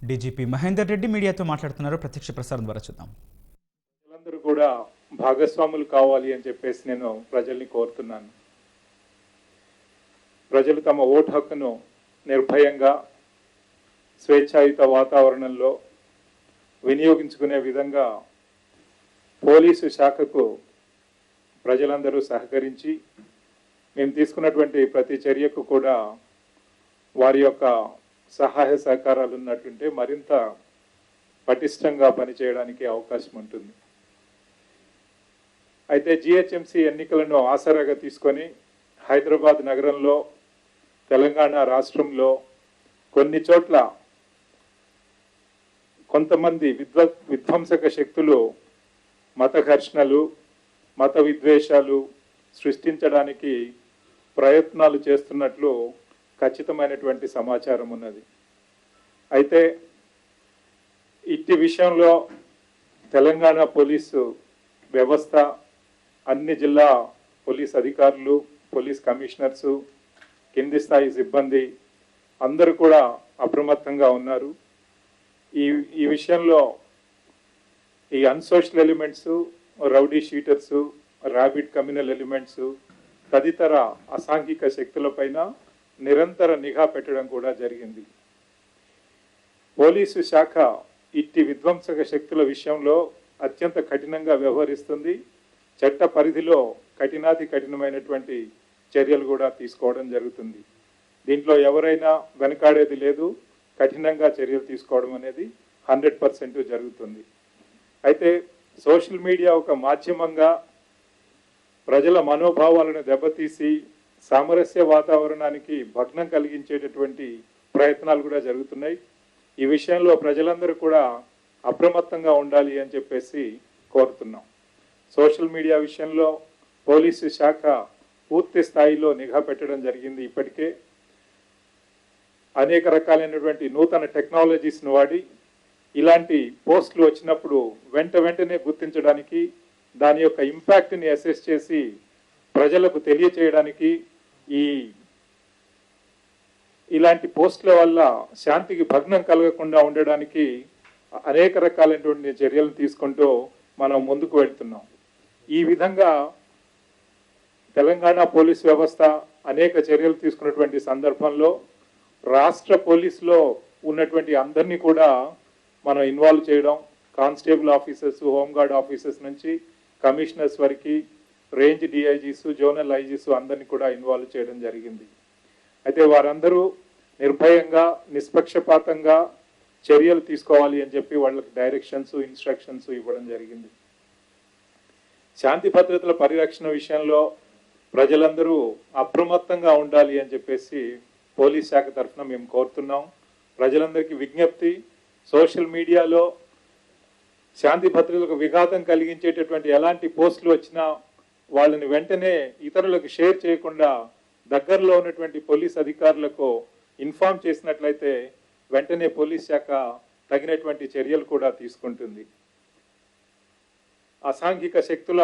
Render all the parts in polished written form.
DGP Mahender Reddy మీడియాతో మాట్లాడుతున్నారు. ప్రత్యక్ష ప్రసారం ద్వారా చూద్దాం. ప్రజలందరూ కూడా భాగస్వాములు కావాలి అని చెప్పేసి నేను ప్రజల్ని కోరుతున్నాను. ప్రజలు తమ ఓటు హక్కును నిర్భయంగా స్వేచ్ఛాయుత వాతావరణంలో వినియోగించుకునే విధంగా పోలీసు శాఖకు ప్రజలందరూ సహకరించి మేము తీసుకున్నటువంటి ప్రతి చర్యకు కూడా వారి యొక్క సహాయ సహకారాలు ఉన్నట్టుంటే మరింత పటిష్టంగా పనిచేయడానికి అవకాశం ఉంటుంది. అయితే జిహెచ్ఎంసీ ఎన్నికలను ఆసరాగా తీసుకొని హైదరాబాద్ నగరంలో, తెలంగాణ రాష్ట్రంలో కొన్ని చోట్ల కొంతమంది విధ్వంసక శక్తులు మత ఘర్షణలు, మత విద్వేషాలు సృష్టించడానికి ప్రయత్నాలు చేస్తున్నట్లు ఖచ్చితమైనటువంటి సమాచారం ఉన్నది. అయితే ఇట్టి విషయంలో తెలంగాణ పోలీసు వ్యవస్థ, అన్ని జిల్లా పోలీస్ అధికారులు, పోలీస్ కమిషనర్సు, కింది స్థాయి సిబ్బంది అందరూ కూడా అప్రమత్తంగా ఉన్నారు. ఈ విషయంలో ఈ antisocial elements, rowdy sheeters, rabid communal elements తదితర అసాంఘిక శక్తులపైన నిరంతర నిఘా పెట్టడం కూడా జరిగింది. పోలీసు శాఖ ఇట్టి విధ్వంసక శక్తుల విషయంలో అత్యంత కఠినంగా వ్యవహరిస్తుంది. చట్ట పరిధిలో కఠినాతి కఠినమైనటువంటి చర్యలు కూడా తీసుకోవడం జరుగుతుంది. దీంట్లో ఎవరైనా వెనకాడేది లేదు. కఠినంగా చర్యలు తీసుకోవడం అనేది 100% జరుగుతుంది. అయితే సోషల్ మీడియా ఒక మాధ్యమంగా ప్రజల మనోభావాలను దెబ్బతీసి సామరస్య వాతావరణానికి భగ్నం కలిగించేటటువంటి ప్రయత్నాలు కూడా జరుగుతున్నాయి. ఈ విషయంలో ప్రజలందరూ కూడా అప్రమత్తంగా ఉండాలి అని చెప్పేసి కోరుతున్నాం. సోషల్ మీడియా విషయంలో పోలీసు శాఖ పూర్తి స్థాయిలో నిఘా పెట్టడం జరిగింది. ఇప్పటికే అనేక రకాలైనటువంటి నూతన టెక్నాలజీస్ను వాడి ఇలాంటి పోస్టులు వచ్చినప్పుడు వెంటనే గుర్తించడానికి, దాని యొక్క ఇంపాక్ట్ని అసెస్ చేసి ప్రజలకు తెలియచేయడానికి, ఇలాంటి పోస్టుల వల్ల శాంతికి భగ్నం కలగకుండా ఉండడానికి అనేక రకాలైనటువంటి చర్యలు తీసుకుంటూ మనం ముందుకు వెళ్తున్నాం. ఈ విధంగా తెలంగాణ పోలీస్ వ్యవస్థ అనేక చర్యలు తీసుకున్నటువంటి సందర్భంలో రాష్ట్ర పోలీసులో ఉన్నటువంటి అందరినీ కూడా మనం ఇన్వాల్వ్ చేయడం, కానిస్టేబుల్ ఆఫీసర్స్, హోంగార్డ్ ఆఫీసర్స్ నుంచి కమిషనర్స్ వరకు, రేంజ్ డిఐజీస్, జోనల్ ఐజీస్ అందరినీ కూడా ఇన్వాల్వ్ చేయడం జరిగింది. అయితే వారందరూ నిర్భయంగా, నిష్పక్షపాతంగా చర్యలు తీసుకోవాలి అని చెప్పి వాళ్ళకి డైరెక్షన్స్, ఇన్స్ట్రక్షన్స్ ఇవ్వడం జరిగింది. శాంతి భద్రతల పరిరక్షణ విషయంలో ప్రజలందరూ అప్రమత్తంగా ఉండాలి అని చెప్పేసి పోలీస్ శాఖ తరఫున మేము కోరుతున్నాం. ప్రజలందరికీ విజ్ఞప్తి, సోషల్ మీడియాలో శాంతి భద్రతలకు విఘాతం కలిగించేటటువంటి ఎలాంటి పోస్టులు వచ్చినా వాళ్ళని వెంటనే ఇతరులకు షేర్ చేయకుండా దగ్గరలో ఉన్నటువంటి పోలీస్ అధికారులకు ఇన్ఫార్మ్ చేసినట్లయితే వెంటనే పోలీస్ శాఖ తగినటువంటి చర్యలు కూడా తీసుకుంటుంది. అసాంఘిక శక్తుల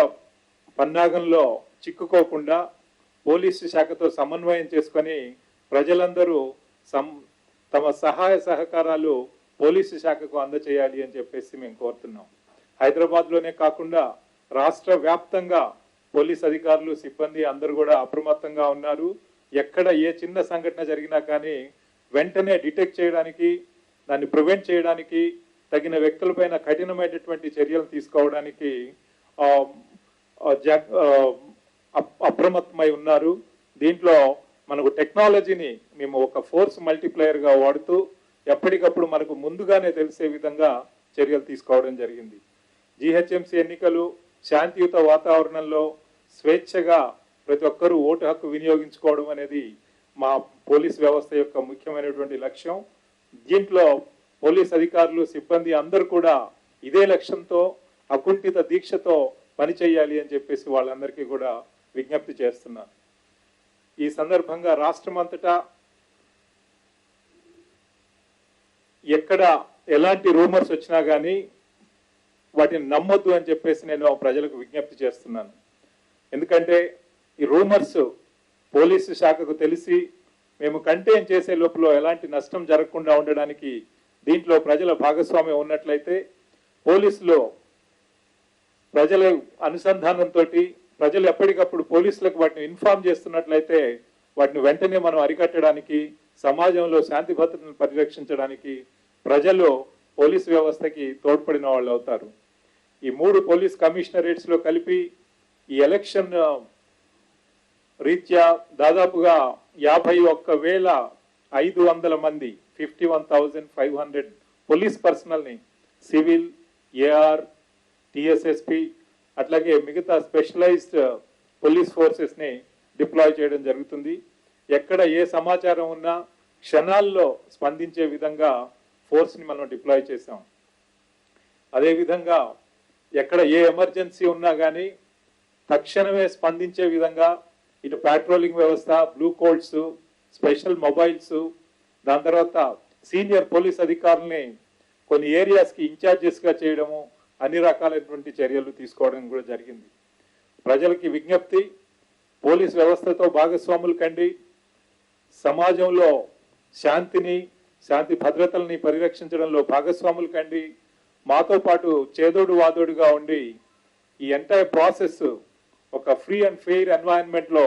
పన్నాగంలో చిక్కుకోకుండా పోలీసు శాఖతో సమన్వయం చేసుకొని ప్రజలందరూ తమ సహాయ సహకారాలు పోలీసు శాఖకు అందచేయాలి అని చెప్పేసి మేము కోరుతున్నాం. హైదరాబాద్లోనే కాకుండా రాష్ట్ర వ్యాప్తంగా పోలీస్ అధికారులు, సిబ్బంది అందరూ కూడా అప్రమత్తంగా ఉన్నారు. ఎక్కడ ఏ చిన్న సంఘటన జరిగినా కానీ వెంటనే డిటెక్ట్ చేయడానికి, దాన్ని ప్రివెంట్ చేయడానికి, తగిన వ్యక్తులపైన కఠినమైనటువంటి చర్యలు తీసుకోవడానికి అప్రమత్తమై ఉన్నారు. దీంట్లో మనకు టెక్నాలజీని మేము ఒక ఫోర్స్ మల్టిప్లయర్గా వాడుతూ ఎప్పటికప్పుడు మనకు ముందుగానే తెలిసే విధంగా చర్యలు తీసుకోవడం జరిగింది. జిహెచ్ఎంసీ ఎన్నికలు శాంతియుత వాతావరణంలో స్వేచ్ఛగా ప్రతి ఒక్కరూ ఓటు హక్కు వినియోగించుకోవడం అనేది మా పోలీస్ వ్యవస్థ యొక్క ముఖ్యమైనటువంటి లక్ష్యం. దీంట్లో పోలీస్ అధికారులు, సిబ్బంది అందరూ కూడా ఇదే లక్ష్యంతో అకుంఠిత దీక్షతో పనిచేయాలి అని చెప్పేసి వాళ్ళందరికీ కూడా విజ్ఞప్తి చేస్తున్నారు. ఈ సందర్భంగా రాష్ట్రం అంతటా ఎక్కడ ఎలాంటి రూమర్స్ వచ్చినా కానీ వాటిని నమ్మొద్దు అని చెప్పేసి నేను ప్రజలకు విజ్ఞప్తి చేస్తున్నాను. ఎందుకంటే ఈ రూమర్స్ పోలీసు శాఖకు తెలిసి మేము కంటైన్ చేసే లోపల ఎలాంటి నష్టం జరగకుండా ఉండడానికి దీంట్లో ప్రజల భాగస్వామ్యం ఉన్నట్లయితే పోలీసులో ప్రజల అనుసంధానంతో ప్రజలు ఎప్పటికప్పుడు పోలీసులకు వాటిని ఇన్ఫార్మ్ చేస్తున్నట్లయితే వాటిని వెంటనే మనం అరికట్టడానికి, సమాజంలో శాంతి భద్రతను పరిరక్షించడానికి ప్రజలు పోలీసు వ్యవస్థకి తోడ్పడిన వాళ్ళు అవుతారు. ఈ 3 పోలీస్ కమిషనరేట్స్ లో కలిపి ఈ ఎలక్షన్ రీత్యా దాదాపుగా 51,500 మంది 51,500 పోలీస్ పర్సనల్ ని సివిల్, ఏఆర్, టిఎస్ఎస్పి అట్లాగే మిగతా స్పెషలైజ్డ్ పోలీస్ ఫోర్సెస్ ని డిప్లాయ్ చేయడం జరుగుతుంది. ఎక్కడ ఏ సమాచారం ఉన్నా క్షణాల్లో స్పందించే విధంగా ఫోర్స్ ని మనం డిప్లాయ్ చేసాం. అదేవిధంగా ఎక్కడ ఏ ఎమర్జెన్సీ ఉన్నా కానీ తక్షణమే స్పందించే విధంగా ఇటు పాట్రోలింగ్ వ్యవస్థ, బ్లూ కోడ్స్, స్పెషల్ మొబైల్స్, దాని తర్వాత సీనియర్ పోలీస్ అధికారుల్ని కొన్ని ఏరియాస్కి ఇన్ఛార్జెస్గా చేయడము, అన్ని రకాలైనటువంటి చర్యలు తీసుకోవడం కూడా జరిగింది. ప్రజలకి విజ్ఞప్తి, పోలీస్ వ్యవస్థతో భాగస్వాములు కండి, సమాజంలో శాంతి భద్రతల్ని పరిరక్షించడంలో భాగస్వాములు కండి, మాతో పాటు చేదోడు వాదోడుగా ఉండి ఈ ఎంటైర్ ప్రాసెస్ ఒక ఫ్రీ అండ్ ఫెయిర్ ఎన్వైరన్మెంట్ లో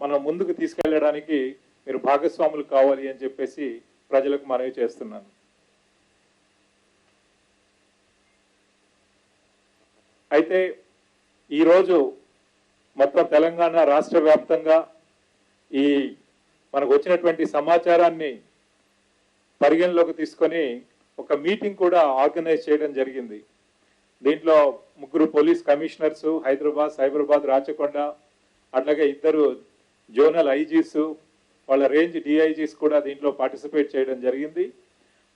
మనం ముందుకు తీసుకెళ్లడానికి మీరు భాగస్వాములు కావాలి అని చెప్పేసి ప్రజలకు మనవి చేస్తున్నాను. అయితే ఈరోజు మొత్తం తెలంగాణ రాష్ట్ర వ్యాప్తంగా ఈ మనకు వచ్చినటువంటి సమాచారాన్ని పరిగణలోకి తీసుకొని ఒక మీటింగ్ కూడా ఆర్గనైజ్ చేయడం జరిగింది. దీంట్లో 3 పోలీస్ కమిషనర్స్, హైదరాబాద్, సైబరాబాద్, రాచకొండ, అట్లాగే 2 జోనల్ ఐజీస్, వాళ్ళ రేంజ్ డిఐజీస్ కూడా దీంట్లో పార్టిసిపేట్ చేయడం జరిగింది.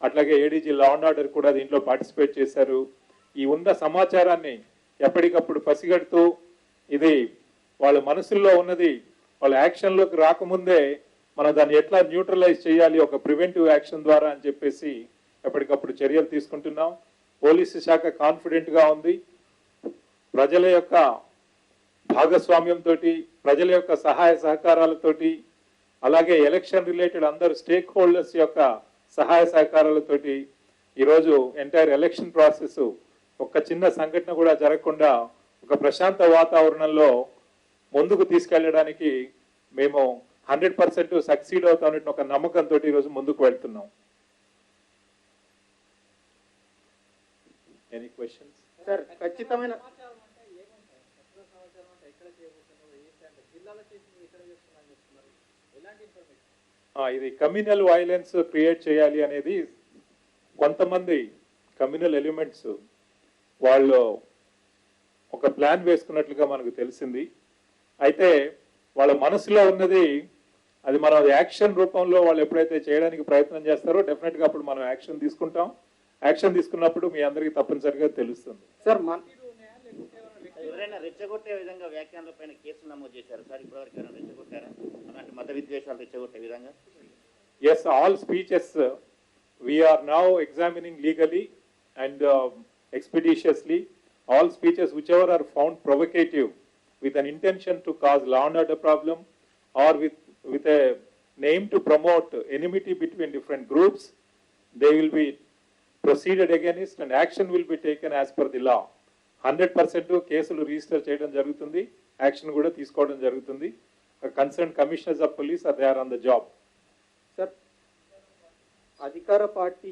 అట్లాగే ఏడీజీ లా అండ్ ఆర్డర్ కూడా దీంట్లో పార్టిసిపేట్ చేశారు. ఈ ఉన్న సమాచారాన్ని ఎప్పటికప్పుడు పసిగడుతూ ఇది వాళ్ళ మనసుల్లో ఉన్నది వాళ్ళ యాక్షన్లోకి రాకముందే మనం దాన్ని ఎట్లా న్యూట్రలైజ్ చేయాలి ఒక ప్రివెంటివ్ యాక్షన్ ద్వారా అని చెప్పేసి ఎప్పటికప్పుడు చర్యలు తీసుకుంటున్నాం. పోలీసు శాఖ కాన్ఫిడెంట్ గా ఉంది. ప్రజల యొక్క భాగస్వామ్యంతో, ప్రజల యొక్క సహాయ సహకారాలతోటి, అలాగే ఎలక్షన్ రిలేటెడ్ అందరు స్టేక్ హోల్డర్స్ యొక్క సహాయ సహకారాలతోటి ఈరోజు ఎంటైర్ ఎలక్షన్ ప్రాసెస్ ఒక చిన్న సంఘటన కూడా జరగకుండా ఒక ప్రశాంత వాతావరణంలో ముందుకు తీసుకెళ్లడానికి మేము 100% సక్సీడ్ అవుతామని ఒక నమ్మకంతో ఈరోజు ముందుకు వెళ్తున్నాం. Any questions? సార్, ఖచ్చితమైన ఇది కమ్యూనల్ వైలెన్స్ క్రియేట్ చేయాలి అనేది కొంతమంది కమ్యూనల్ ఎలిమెంట్స్ వాళ్ళు ఒక ప్లాన్ వేసుకున్నట్లుగా మనకు తెలిసింది. అయితే వాళ్ళ మనసులో ఉన్నది అది మనం యాక్షన్ రూపంలో వాళ్ళు ఎప్పుడైతే చేయడానికి ప్రయత్నం చేస్తారో డెఫినెట్ గా అప్పుడు మనం యాక్షన్ తీసుకుంటాం. యాక్షన్ తీసుకున్నప్పుడు మీ అందరికీ తప్పనిసరిగా తెలుస్తుంది. సార్, ఎవరైనా రెచ్చగొట్టే విధంగా వ్యాఖ్యానాల పైన కేసులు నమోదు చేశారు సార్? ఇప్పటివరకు రెచ్చగొట్టారా అలాంటి మత విద్వేషాలు రెచ్చగొట్టే విధంగా? Yes, all speeches we are now examining legally and expeditiously. All speeches whichever are found provocative with an intention to cause law and order problem or with a name to promote enmity between different groups, they will be proceeded against and action will be taken as per the law. 100% కేసులు register చేయడం జరుగుతుంది, action కూడా తీసుకోవడం జరుగుతుంది. Concern commissioners of police are they are on the job. Sir, అధికార పార్టీ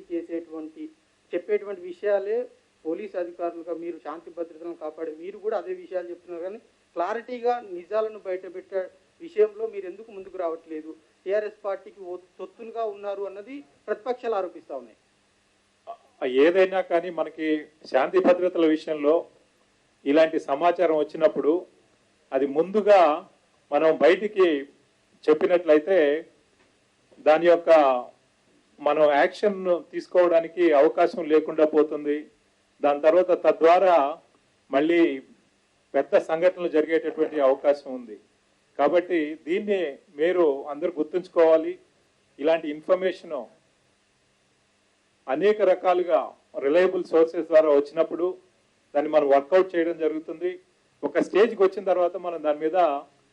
చెప్పేటువంటి విషయాలే పోలీస్ అధికారులుగా మీరు శాంతి భద్రతలను కాపాడే మీరు కూడా అదే విషయాలు చెప్తున్నారు, కానీ క్లారిటీగా నిజాలను బయటపెట్టే విషయంలో మీరు ఎందుకు ముందుకు రావట్లేదు? టీఆర్ఎస్ పార్టీకి తొత్తులుగా ఉన్నారు అన్నది ప్రతిపక్షాలు ఆరోపిస్తా ఉన్నాయి. ఏదైనా కానీ మనకి శాంతి భద్రతల విషయంలో ఇలాంటి సమాచారం వచ్చినప్పుడు అది ముందుగా మనం బయటికి చెప్పినట్లయితే దాని యొక్క మనం యాక్షన్ తీసుకోవడానికి అవకాశం లేకుండా పోతుంది. దాని తర్వాత తద్వారా మళ్ళీ పెద్ద సంఘటనలు జరిగేటటువంటి అవకాశం ఉంది. కాబట్టి దీన్ని మీరు అందరూ గుర్తుంచుకోవాలి. ఇలాంటి ఇన్ఫర్మేషన్ అనేక రకాలుగా రిలయబుల్ సోర్సెస్ ద్వారా వచ్చినప్పుడు దాన్ని మనం వర్కౌట్ చేయడం జరుగుతుంది. ఒక స్టేజ్కి వచ్చిన తర్వాత మనం దాని మీద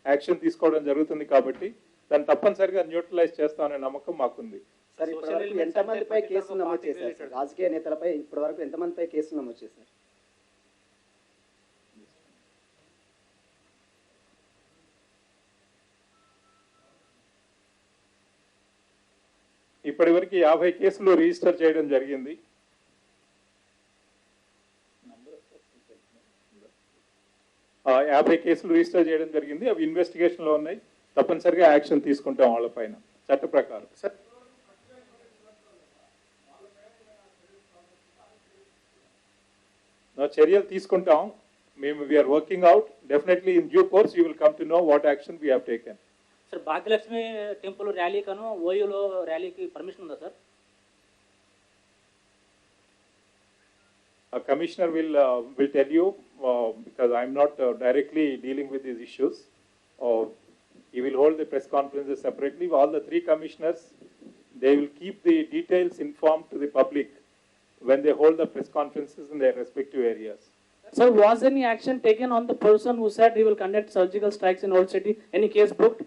యాక్షన్ తీసుకోవడం జరుగుతుంది. కాబట్టి దాన్ని తప్పనిసరిగా న్యూట్రలైజ్ చేస్తామనే నమ్మకం మాకుంది. సార్ ఇప్పటివరకు ఎంతమందిపై కేసులు నమోదు చేశారు సార్? రాజకీయ నేతలపై ఇప్పటివరకు ఎంతమందిపై కేసులు నమోదు చేశారు? ఇప్పటివరకు 50 కేసులు రిజిస్టర్ చేయడం జరిగింది. ఆ 50 కేసులు రిజిస్టర్ చేయడం జరిగింది. అవి ఇన్వెస్టిగేషన్ లో ఉన్నాయి. తప్పనిసరిగా యాక్షన్ తీసుకుంటాం వాళ్ళ పైన చట్ట ప్రకారం. చర్యలు తీసుకుంటాం మేము. We are working out. Definitely in due course you will come to know what action we have taken. Sir Bhagyalakshmi temple ర్యాలీకను ఓయూలో ర్యాలీకి పర్మిషన్ ఉందా sir? A commissioner will tell you because I'm not directly dealing with these issues. He will hold the press conferences separately. All the 3 commissioners, they will keep the details informed to the public when they hold the press conferences in their respective areas. Sir, was any action taken on the person who said he will conduct surgical strikes in Old City? Any case booked?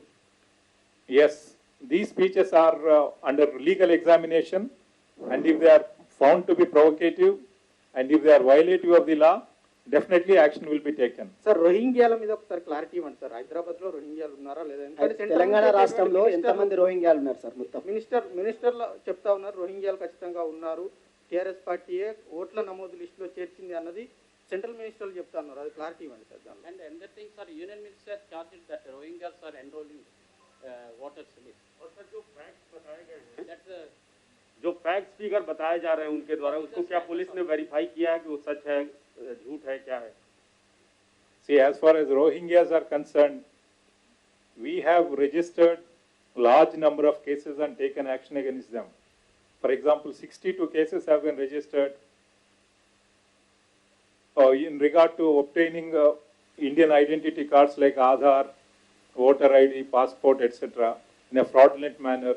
Yes, these speeches are under legal examination, and if they are found to be provocative and if they are violative of the law, definitely action will be taken. Sir రోహింగ్యాల మీద ఒకసారి clarity ఇవ్వండి sir. Hyderabad లో రోహింగ్యాలు ఉన్నారా లేదా? తెలంగాణ రాష్ట్రంలో ఎంతమంది రోహింగ్యాలు ఉన్నారు సార్? మొత్తం మినిస్టర్లు చెప్తా ఉన్నారు రోహింగ్యాలు ఖచ్చితంగా ఉన్నారు, టీఆర్ఎస్ పార్టీయే ఓట్ల నమోదు లిస్టులో చేర్చింది అన్నది సెంట్రల్ మినిస్టర్లు చెప్తా ఉన్నారు. అది క్లారిటీ ఇవ్వండి సార్ దానిలో. And another thing, sir, Union Minister charged that Rohingyas are enrolling voters list. और सर जो फैक्ट्स बताए गए हैं, That's जो फैक्ट्स फिगर बताए जा रहे हैं उनके द्वारा, उसको क्या पुलिस ने वेरीफाई किया है कि वो सच है, झूठ है, क्या है? See, as far as Rohingyas are concerned, we have registered large number of cases and taken action against them. For example, 62 cases have been registered in regard to obtaining Indian identity cards like Aadhaar, voter ID, passport, etc. in a fraudulent manner,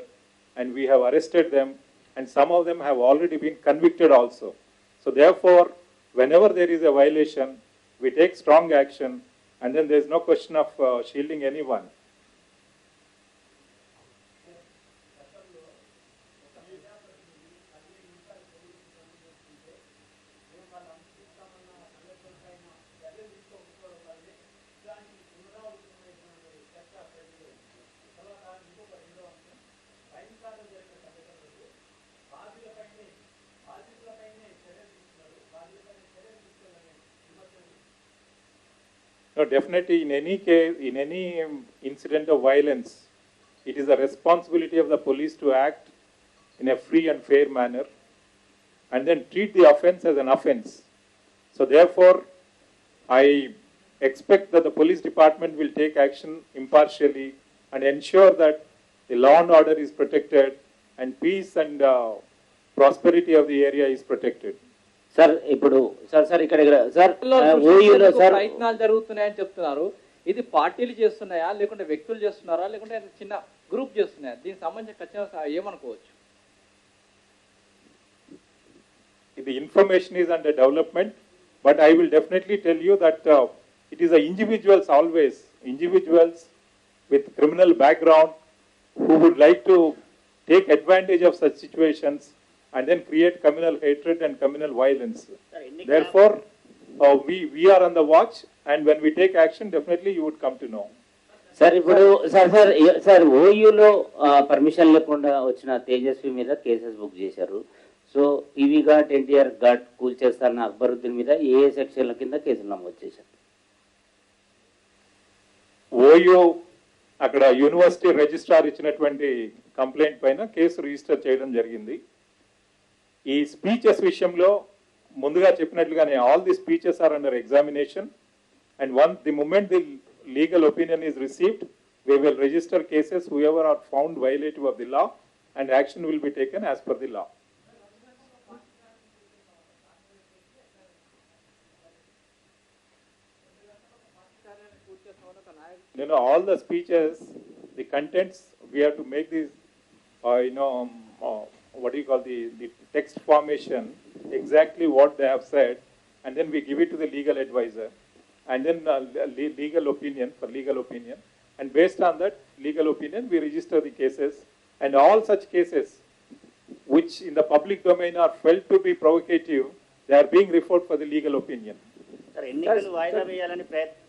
and we have arrested them, and some of them have already been convicted also. So therefore, whenever there is a violation, we take strong action, and then there is no question of shielding anyone. No, definitely in any case, in any incident of violence, it is the responsibility of the police to act in a free and fair manner and then treat the offense as an offense. So therefore, I expect that the police department will take action impartially and ensure that the law and order is protected and peace and prosperity of the area is protected. Sir ఇప్పుడు sir ఇక్కడ sir ఓయూలో sir ప్రయత్నాలు జరుగుతున్నాయని చెప్తున్నారు. ఇది పార్టీలు చేస్తున్నాయా లేకుంటే వ్యక్తులు చేస్తున్నారా లేకుంటే చిన్న గ్రూప్ చేస్తున్నాయా? దీనికి సంబంధించి ఖచ్చితంగా ఏమనుకోవచ్చు? The information is under development, but I will definitely tell you that it is the individuals always, individuals with criminal background who would like to take advantage of such situations and then create communal hatred and communal violence. Therefore, we are on the watch, and when we take action, definitely you would come to know. Sir ఇప్పుడు sir ఓయూలో permission లేకుండా వచ్చిన తేజస్వి మీద cases book చేశారు. So TV Ghat, NTR Ghat కూల్చేస్తారన్న అక్బరుద్దీన్ మీద ఏ సెక్షన్ల కింద కేసులు నమోదు చేశారు? ఓయూ అక్కడ యూనివర్సిటీ రిజిస్ట్రార్ ఇచ్చినటువంటి కంప్లైంట్ పైన కేసు రిజిస్టర్ చేయడం జరిగింది. ఈ స్పీచెస్ విషయంలో ముందుగా చెప్పినట్లుగానే all the speeches are under examination, and the moment the legal opinion is received, we will register cases whoever are found violative of the law, and action will be taken as per the law. All the speeches, the contents, we have to make these, what do you call the text formation, exactly what they have said, and then we give it to the legal advisor, and then legal opinion, and based on that legal opinion, we register the cases, and all such cases which in the public domain are felt to be provocative, they are being referred for the legal opinion. Sir ఎన్నికలు వాయిదా వేయాలని ప్రయత్నం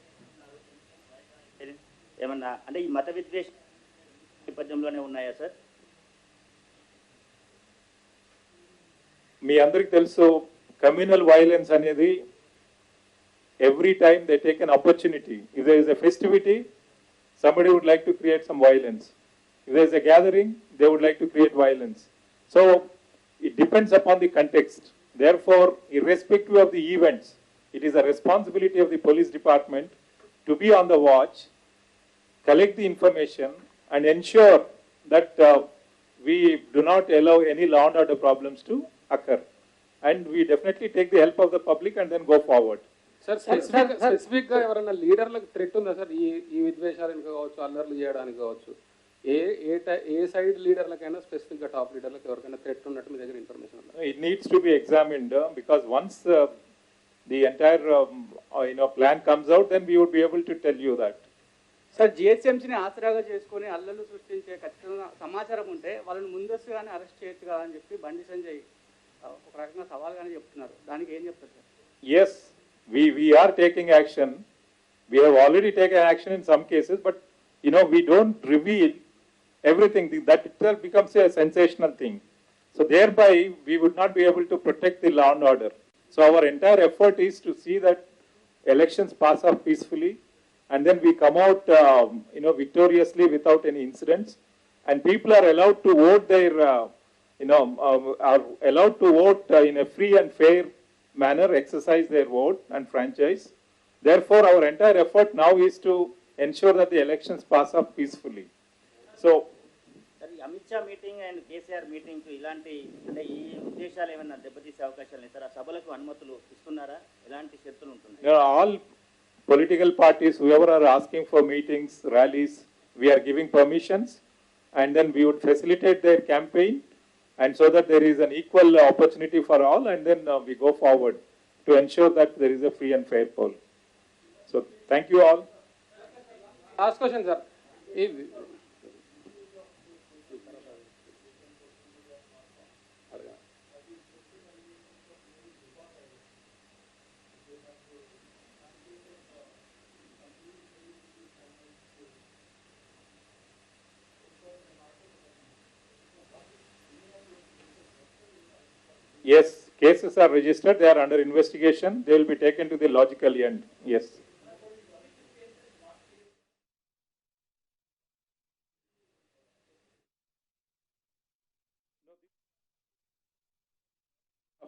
ఏమన్నా అంటే ఈ మత విద్వేష నేపథ్యంలోనే ఉన్నాయా సార్? మీ అందరికి తెలుసు కమ్యూనల్ వైలెన్స్ అనేది every time they take an opportunity. If there is a festivity, somebody would like to create some violence. If there is a gathering, they would like to create violence. So it depends upon the context. Therefore, irrespective of the events, it is a responsibility of the police department to be on the watch, collect the information, and ensure that we do not allow any law and order problems to occur. And we definitely take the help of the public and then go forward. Sir specific గా ఎవరైనా లీడర్లకు threat ఉందా sir ఈ విద్వేషాలకు కావచ్చు, అల్లర్లు చేయడానికి కావచ్చు? ఏ side లీడర్లకైనా specific గా top లీడర్లకు ఎవరికైనా థ్రెట్ ఉన్నట్టు మీ దగ్గర ఇన్ఫర్మేషన్ ఉందా? It needs to be examined because once the entire plan comes out, then we would be able to tell you that. Sir జిహెచ్ఎంసీని ఆసరాగా చేసుకొని అల్లర్లు సృష్టించే ఖచ్చితంగా సమాచారం ఉంటే వాళ్ళని ముందస్తుగానే అరెస్ట్ చేయొచ్చు కదా అని చెప్పి బండి సంజయ్ ఒక రకంగా సవాల్గానే చెప్తున్నారు. దానికి ఏం చెప్తారు sir? Yes, we are taking action. We have already taken action in some cases, but we don't reveal everything. That itself becomes a sensational thing. So thereby we would not be able to protect the law and order. So our entire effort is to see that elections pass off peacefully, and then we come out victoriously without any incidents, and people are allowed to vote their are allowed to vote in a free and fair manner, exercise their vote and franchise. Therefore, our entire effort now is to ensure that the elections pass off peacefully. So, Amit Shah meeting and KCR meeting ఇలాంటి అంటే ఈ ఉద్దేశాలు ఏమైనా దెబ్బతీసే అవకాశాలు ఉన్నాయి sir? ఆ సభలకు అనుమతులు ఇస్తున్నారా? ఎలాంటి షరతులు ఉంటున్నాయి? all political parties, whoever are asking for meetings, rallies, we are giving permissions, and then we would facilitate their campaign, and so that there is an equal opportunity for all, and then we go forward to ensure that there is a free and fair poll. So thank you all. Last question sir, Yes, cases are registered, they are under investigation, they will be taken to the logical end. Yes.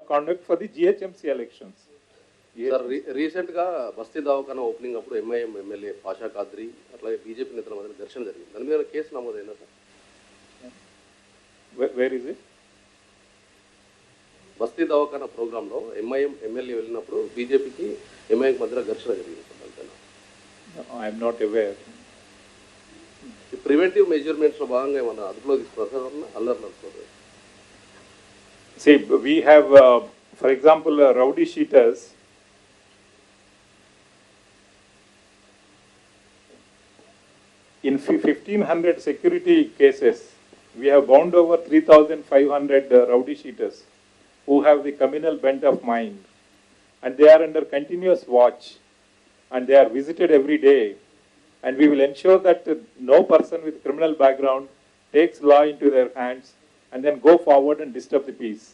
Conduct for the GHMC elections. Sir recent గా Basti Dawakhana opening అప్పుడు MIM MLA Pasha Qadri అట్లాగే BJP నేతల మధ్య ఘర్షణ జరిగింది. దాని మీద case నమోదైందా sir? Where is it? Basti Dawakhana programme లో ఎంఐఎం ఎమ్మెల్యే వెళ్ళినప్పుడు బీజేపీకి ఎంఐఎం మధ్య ఘర్షణ జరిగింది. I am not aware. Preventive measurements లో భాగంగా ఏమన్నా అదుపులో తీసుకున్నారు సార్ అల్లర్లు అనుకోరు? See, we have, for example, rowdy sheeters. In 1,500 security cases, we have bound over 3,500 rowdy sheeters who have the communal bent of mind, and they are under continuous watch, and they are visited every day, and we will ensure that no person with criminal background takes law into their hands and then go forward and disturb the peace.